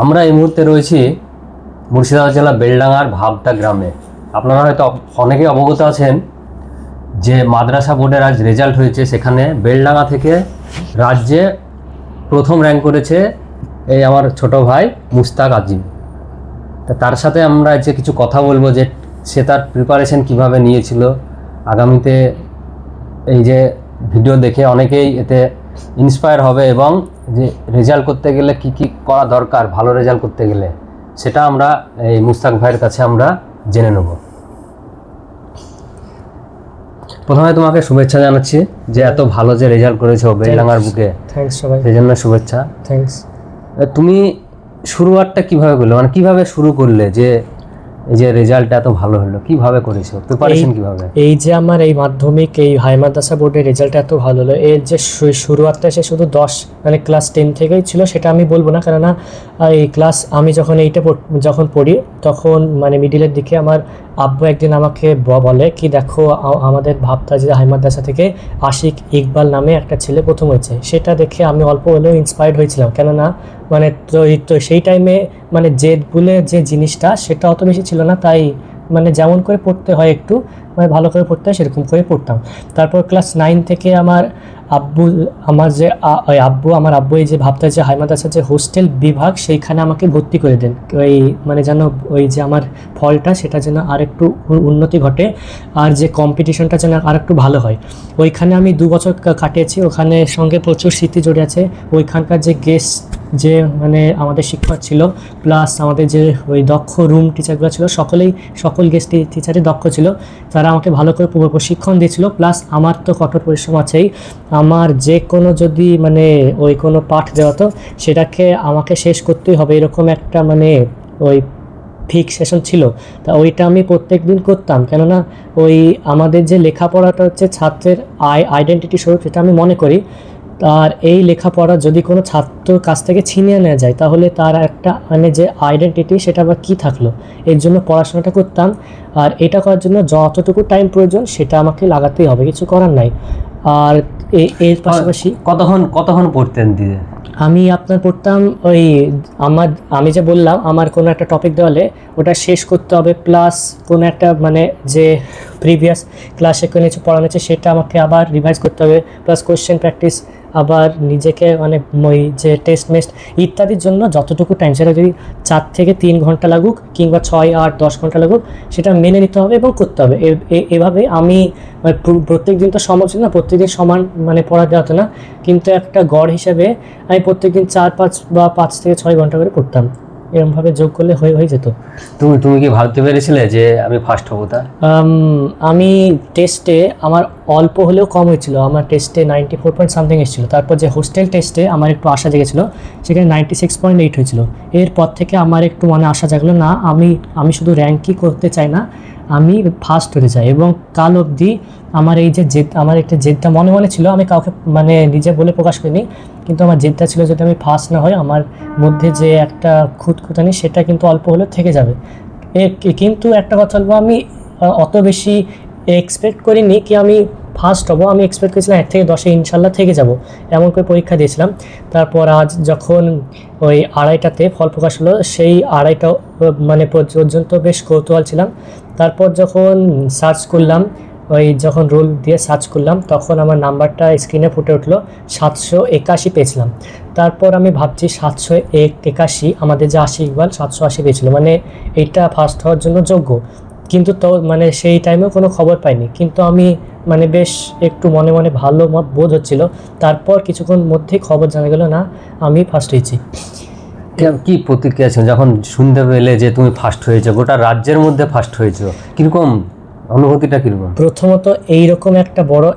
আমরা এই মুহূর্তে রয়েছি মুর্শিদাবাদ জেলা বেলডাঙ্গার ভাবটা গ্রামে। আপনারা হয়তো অনেকেই অবগত আছেন যে মাদ্রাসা বোর্ডের আজ রেজাল্ট হয়েছে, সেখানে বেলডাঙ্গা থেকে রাজ্যে প্রথম র্যাঙ্ক করেছে এই আমার ছোট ভাই মুস্তাক আজিম। তা তার সাথে আমরা যে কিছু কথা বলবো যে সে তার প্রিপারেশন কিভাবে নিয়েছিল, আগামীতে এই যে ভিডিও দেখে অনেকেই এতে ইন্সপায়ার হবে এবং যে রেজাল্ট করতে গেলে কি কি করা দরকার ভালো রেজাল্ট করতে গেলে, সেটা আমরা এই মুস্তাক ভাইয়ের কাছে আমরা জেনে নেব। প্রথমে তোমাকে শুভেচ্ছা জানাচ্ছি যে এত ভালো যে রেজাল্ট করেছো বেলডাঙ্গার বুকে। থ্যাঙ্কস সবাই, সেই জন্য শুভেচ্ছা। থ্যাঙ্কস। তুমি শুরুয়াতটা কিভাবে করলে, মানে কিভাবে শুরু করলে যে এই যে রেজাল্টটা এত ভালো হলো, কিভাবে করেছো, প্রিপারেশন কিভাবে? এই যে আমার এই মাধ্যমিক এই হাই মাদ্রাসা বোর্ডের রেজাল্ট এত ভালো হলো, এর যে শুরুয়াতটা সে শুধু 10 মানে ক্লাস 10 থেকেই ছিল সেটা আমি বলবো না, কেননা এই ক্লাস আমি যখন যখন পড়ি তখন মানে মিডিলের দিকে আমার আব্বু একদিন আমাকে বলে কি দেখো আমাদের ভাবতা যে হাই মাদ্রাসা থেকে আশিক ইকবাল নামে একটা ছেলে প্রথম হয়েছে। সেটা দেখে আমি অল্প হলেও ইন্সপায়ার্ড হয়েছিলাম, কেননা মানে তো সেই টাইমে মানে জেদ বলে যে জিনিসটা সেটা অত বেশি ছিল না, তাই মানে যেমন করে পড়তে হয় একটু মানে ভালো করে পড়তে হয় সেরকম করে পড়তাম। তারপর ক্লাস 9 থেকে আমার আব্বু আমার আব্বু এই যে ভাবতে যে হাই মাদ্রাসার যে হোস্টেল বিভাগ সেইখানে আমাকে ভর্তি করে দেন, ওই মানে যেন ওই যে আমার ফলটা সেটা যেন আর একটু উন্নতি ঘটে আর যে কম্পিটিশনটা যেন আর একটু ভালো হয়। ওইখানে আমি 2 বছর কাটিয়েছি, ওখানে সঙ্গে প্রচুর স্মৃতি জড়ে আছে। ওইখানকার যে গেস্ট যে মানে আমাদের শিক্ষক ছিল প্লাস আমাদের যে ওই দক্ষ রুম টিচারগুলো ছিল সকল গেস্ট টিচারই দক্ষ ছিল, তারা আমাকে ভালো করে প্রশিক্ষণ দিয়েছিল। প্লাস আমার তো কঠোর পরিশ্রম আছেই, আমার যে কোনো যদি মানে ওই কোনো পাঠ দেওয়া তো সেটাকে আমাকে শেষ করতেই হবে এরকম একটা মানে ওই ফিক্সেশন ছিল। তা ওইটা আমি প্রত্যেক দিন করতাম, কেননা ওই আমাদের যে লেখাপড়াটা হচ্ছে ছাত্রের আইডেন্টিটি স্বরূপ, সেটা আমি মনে করি। আর এই লেখাপড়া যদি কোনো ছাত্রর কাছ থেকে ছিনিয়ে নেওয়া যায় তাহলে তার একটা মানে যে আইডেন্টিটি সেটা আবার কী থাকলো। এর জন্য পড়াশোনাটা করতাম, আর এটা করার জন্য যতটুকু টাইম প্রয়োজন সেটা আমাকে লাগাতেই হবে, কিছু করার নাই। আর এর পাশাপাশি কতক্ষণ পড়তেন দিদি? আমি আপনার পড়তাম ওই আমি যে বললাম আমার কোনো একটা টপিক দেওয়ালে ওটা শেষ করতে হবে, প্লাস কোনো একটা মানে যে প্রিভিয়াস ক্লাসে কোনো কিছু পড়ানো হচ্ছে সেটা আমাকে আবার রিভাইজ করতে হবে, প্লাস কোয়েশ্চেন প্র্যাকটিস, আবার নিজেকে মানে ওই যে টেস্ট মেস্ট ইত্যাদির জন্য যতটুকু টাইম, সেটা যদি 4 থেকে 3 ঘন্টা লাগুক কিংবা 6, 8, 10 ঘন্টা লাগুক সেটা মেনে নিতে হবে এবং করতে হবে। এভাবে আমি মানে প্রত্যেক দিন তো সম্ভব ছিল না, প্রত্যেকদিন সমান মানে পড়া দেওয়া হতো না, কিন্তু একটা গড় হিসেবে আমি প্রত্যেকদিন 4-5 বা 5 থেকে 6 ঘন্টা করে পড়তাম। এরকমভাবে যোগ করলে হয়ে যেত। তুমি কি ভাবতে পেরেছিলে যে আমি ফার্স্ট হবো? তা আমি টেস্টে আমার অল্প হলেও কম হয়েছিল, আমার টেস্টে 94 পয়েন্ট সামথিং এসেছিলো। তারপর যে হোস্টেল টেস্টে আমার একটু আশা জেগেছিলো, সেখানে 96.8 হয়েছিল। এরপর থেকে আমার একটু মানে আশা জাগলো না, আমি শুধু র্যাঙ্কই করতে চাই না, আমি ফার্স্ট হতে চাই। এবং কাল অবধি আমার এই যে জেদ, আমার একটা জেদটা মনে মনে ছিল, আমি কাউকে মানে নিজে বলে প্রকাশ করিনি, কিন্তু আমার জেদটা ছিল যদি আমি ফার্স্ট না হই আমার মধ্যে যে একটা খুঁতখুঁতানি সেটা কিন্তু অল্প হলেও থেকে যাবে। কিন্তু একটা কথা বলবো, আমি অত বেশি এক্সপেক্ট করিনি কি আমি ফার্স্ট হব, আমি এক্সপেক্ট করেছিলাম 1 থেকে 10-এ ইনশাল্লাহ থেকে যাব, এমন করে পরীক্ষা দিয়েছিলাম। তারপর আজ যখন ওই 2:30টাতে ফল প্রকাশ হলো, সেই 2:30 মানে পর্যন্ত বেশ কৌতূহল ছিলাম। তারপর যখন সার্চ করলাম, ওই যখন রোল দিয়ে সার্চ করলাম তখন আমার নাম্বারটা স্ক্রিনে ফুটে উঠলো, 781 পেয়েছিলাম। তারপর আমি ভাবছি 781, আমাদের যে আশিক ইকবাল 780 পেয়েছিল, মানে এইটা ফার্স্ট হওয়ার জন্য যোগ্য। কিন্তু তো মানে সেই টাইমেও কোনো খবর পাইনি, কিন্তু আমি মানে বেশ একটু মনে মনে ভালো বোধ হচ্ছিল। তারপর কিছুক্ষণ মধ্যেই খবর জানা গেল না আমি ফার্স্ট হয়েছি। কি প্রতিক্রিয়া ছিল যখন শুনতে পেলে যে তুমি ফার্স্ট হয়েছো, গোটা রাজ্যের মধ্যে ফার্স্ট হয়েছো? কিরকম অনুভূতিটা, কিরকম? প্রথমত এইরকম একটা বড়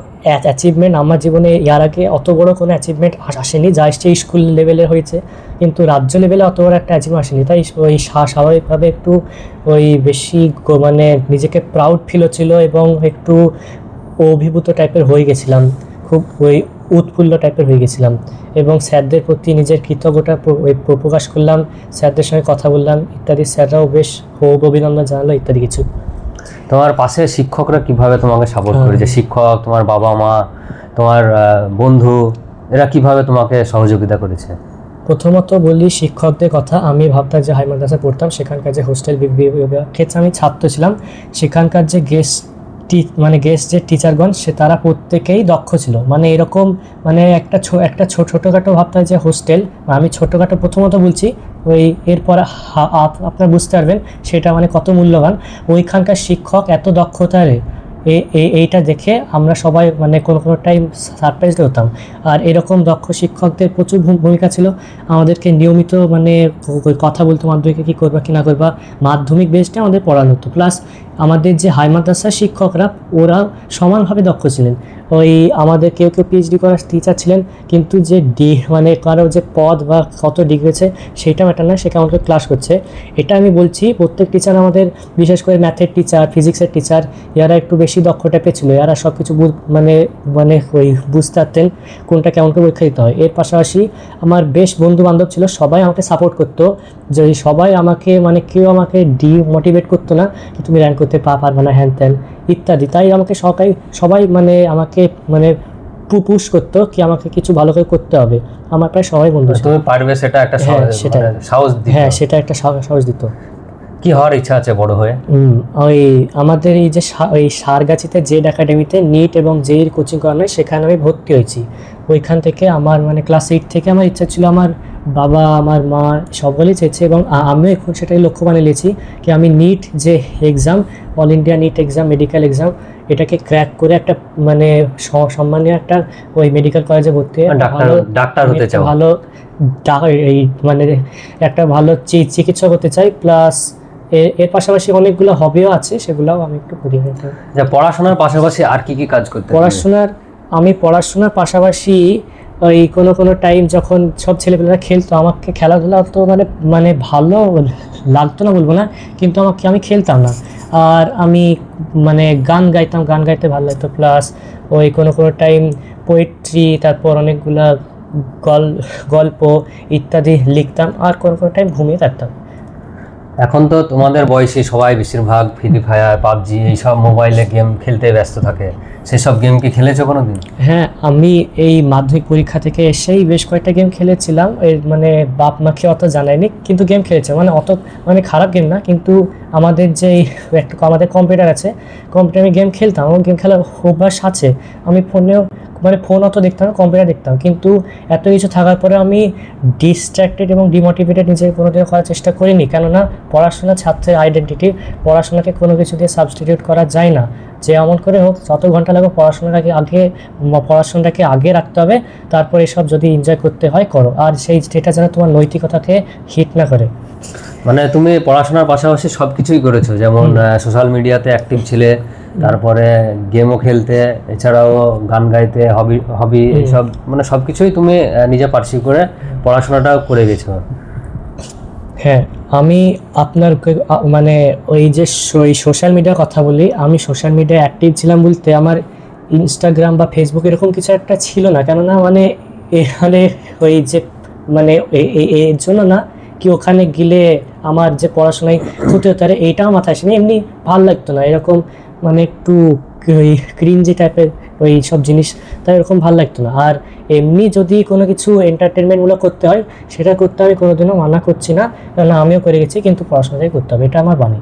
অ্যাচিভমেন্ট আমার জীবনে এর আগে অত বড় কোনো অ্যাচিভমেন্ট আসেনি, যা এসছে স্কুল লেভেলে হয়েছে, কিন্তু রাজ্য লেভেলে অত বড় একটা অ্যাচিভমেন্ট আসেনি। তাই ওই স্বাভাবিকভাবে একটু ওই বেশি মানে নিজেকে প্রাউড ফিল হচ্ছিল এবং একটু অভিভূত টাইপের হয়ে গেছিলাম, খুব ওই উৎফুল্ল টাইপের হয়ে গেছিলাম। এবং স্যারদের প্রতি নিজের কৃতজ্ঞতা প্রকাশ করলাম, স্যারদের সঙ্গে কথা বললাম ইত্যাদি, স্যাররাও বেশ অভিনন্দন জানালো ইত্যাদি কিছু। তোমার পাশে শিক্ষকরা কিভাবে তোমাকে সাপোর্ট করেছে? শিক্ষক, তোমার বাবা মা, তোমার বন্ধু, এরা কিভাবে তোমাকে সহযোগিতা করেছে? প্রথমত বলি শিক্ষকদের কথা। আমি ভাবতাম যে হাই মাদ্রাসা পড়তাম, সেখানকার যে হোস্টেল ক্ষেত্রে আমি ছাত্র ছিলাম, সেখানকার যে মানে গেস্ট যে টিচারগণ তারা প্রত্যেকেই দক্ষ ছিল। মানে এরকম মানে একটা ছোটোখাটো ভাবতে হয় যে হোস্টেল, আমি ছোটোখাটো প্রথমত বলছি, ওই এরপর আপনারা বুঝতে পারবেন সেটা মানে কত মূল্যবান। ওইখানকার শিক্ষক এত দক্ষতারে এইটা দেখে আমরা সবাই মানে কোনো টাইম সারপ্রাইজড হতাম। আর এরকম দক্ষ শিক্ষকদের প্রচুর ভূমিকা ছিল। আমাদেরকে নিয়মিত মানে কথা বলতো মাধ্যমিকে কী করবা কী না করবা, মাধ্যমিক বেসডে আমাদের পড়ানো হতো। প্লাস আমাদের যে হাই মাদ্রাসার শিক্ষকরা ওরা সমানভাবে দক্ষ ছিলেন। ওই আমাদের কেউ পিএইচডি করা টিচার ছিলেন, কিন্তু যে মানে কারো যে পদ বা কত ডিগ্রি আছে সেটা ম্যাটার না, সে আমাকে ক্লাস করছে। এটা আমি বলছি প্রত্যেক টিচার আমাদের, বিশেষ করে ম্যাথের টিচার, ফিজিক্সের টিচার, এরা একটু বেশি দক্ষ টাইপের ছিল। এরা সব কিছু মানে ওই বুঝতে পারতেন কোনটা কেমন করে পরীক্ষা দিতে হয়। এর পাশাপাশি আমার বেশ বন্ধু বান্ধব ছিল, সবাই আমাকে সাপোর্ট করতো। যে সবাই আমাকে মানে কেউ আমাকে ডিমোটিভেট করতো না কি তুমি র্যাঙ্ক করতে পারবে না, হ্যান ত্যান ইত্যাদি। তাই আমাকে সবাই মানে আমাকে মানে পুশ করতো কি আমাকে কিছু ভালো করে করতে হবে। আমার প্রায় সবাই বন্ধু ছিল। তুমি পারবে সেটা একটা সেটা সাহস দিত। হ্যাঁ, সেটা একটা সাহস দিত। কি হওয়ার ইচ্ছা আছে বড় হয়ে? ওই আমাদের এই যে ওই সারগাছিতে জেড একাডেমিতে নিট এবং জেইর কোচিং করানো হয়, সেখানে আমি ভর্তি হয়েছি। ওইখান থেকে আমার মানে ক্লাস 8 থেকে আমার ইচ্ছা ছিল, আমার বাবা আমার মা সকলেই চেয়েছে এবং আমিও এখন সেটাই লক্ষ্য বানিয়ে নিয়েছি কি আমি নিট যে exam, all India NEET exam, medical exam, এটাকে ক্র্যাক করে একটা মানে সম্মানীয় একটা ওই মেডিকেল কলেজে ভর্তি হয়ে ডাক্তার হতে চাও? ভালো এই মানে একটা ভালো চিকিৎসক হতে চাই। প্লাস এর পাশাপাশি অনেকগুলো হবিও আছে, সেগুলোও আমি একটু করি। যে পড়াশোনার পাশাপাশি আর কি কাজ করতে? পড়াশোনার পাশাপাশি ওই কোনো টাইম যখন সব ছেলেপেলেরা খেলতো, আমাকে খেলাধুলা তো মানে ভালো লাগতো না বলবো না, কিন্তু আমি খেলতাম না। আর আমি মানে গান গাইতে ভালো লাগতো। প্লাস ওই কোনো টাইম পোয়েট্রি, তারপর অনেকগুলা গল্প ইত্যাদি লিখতাম। আর কোনো টাইম ঘুমিয়ে থাকতাম। এখন তো তোমাদের বয়সী সবাই বেশিরভাগ ফ্রি ফায়ার, পাবজি এইসব মোবাইলে গেম খেলতে ব্যস্ত থাকে, সেসব গেম কি খেলেছো কোনোদিন? হ্যাঁ, আমি এই মাধ্যমিক পরীক্ষা থেকে এসেই বেশ কয়েকটা গেম খেলেছিলাম। এর মানে বাপ মাকে অত জানাইনি, কিন্তু গেম খেলেছে মানে অত মানে খারাপ গেম না। কিন্তু আমাদের যে আমাদের কম্পিউটার আছে, কম্পিউটারে আমি গেম খেলতাম, আমার গেম খেলার অভ্যাস আছে। আমি ফোন অত দেখতাম না, কম্পিউটার দেখতাম। কিন্তু এত কিছু থাকার পরে আমি ডিস্ট্র্যাক্টেড এবং ডিমোটিভেটেড নিজেকে কোনোদিনও করার চেষ্টা করিনি। কেননা পড়াশোনা ছাত্রের আইডেন্টিটি, পড়াশোনাকে কোনো কিছু দিয়ে সাবস্টিটিউট করা যায় না। যে এমন করে হোক, যত ঘন্টা লাগবে পড়াশোনাটাকে আগে রাখতে হবে, তারপর এসব যদি এনজয় করতে হয় করো। আর সেটা যেন তোমার নৈতিকতাকে হিট না করে। মানে তুমি পড়াশোনার পাশাপাশি সব কিছুই করেছো, যেমন সোশ্যাল মিডিয়াতে অ্যাক্টিভ ছিলে, তারপরে গেমও খেলতে, এছাড়াও গান গাইতে, হবি এইসব মানে সব কিছুই তুমি নিজে পার্সিউ করে পড়াশোনাটাও করে গেছো। হ্যাঁ, আমি আপনার মানে ওই যে সোশ্যাল মিডিয়ার কথা বলি, আমি সোশ্যাল মিডিয়ায় অ্যাক্টিভ ছিলাম বলতে আমার ইনস্টাগ্রাম বা ফেসবুক এরকম কিছু একটা ছিল না। কেননা মানে এখানে ওই যে মানে এর জন্য না কি ওখানে গেলে আমার যে পড়াশোনায় ক্ষতি হতে পারে এইটাও মাথায় আসেনি। এমনি ভালো লাগতো না এরকম মানে একটু ওই ক্রিঞ্জি টাইপের ওই সব জিনিস, তাই এরকম ভালো লাগতো না। আর এমনি যদি কোনো কিছু এন্টারটেনমেন্টমূলক করতে হয়, সেটা করতে আমি কোনোদিনও মানা করছি না, কারণ আমিও করে গেছি, কিন্তু পড়াশোনাটাই করতে হবে, এটা আমার বাণী।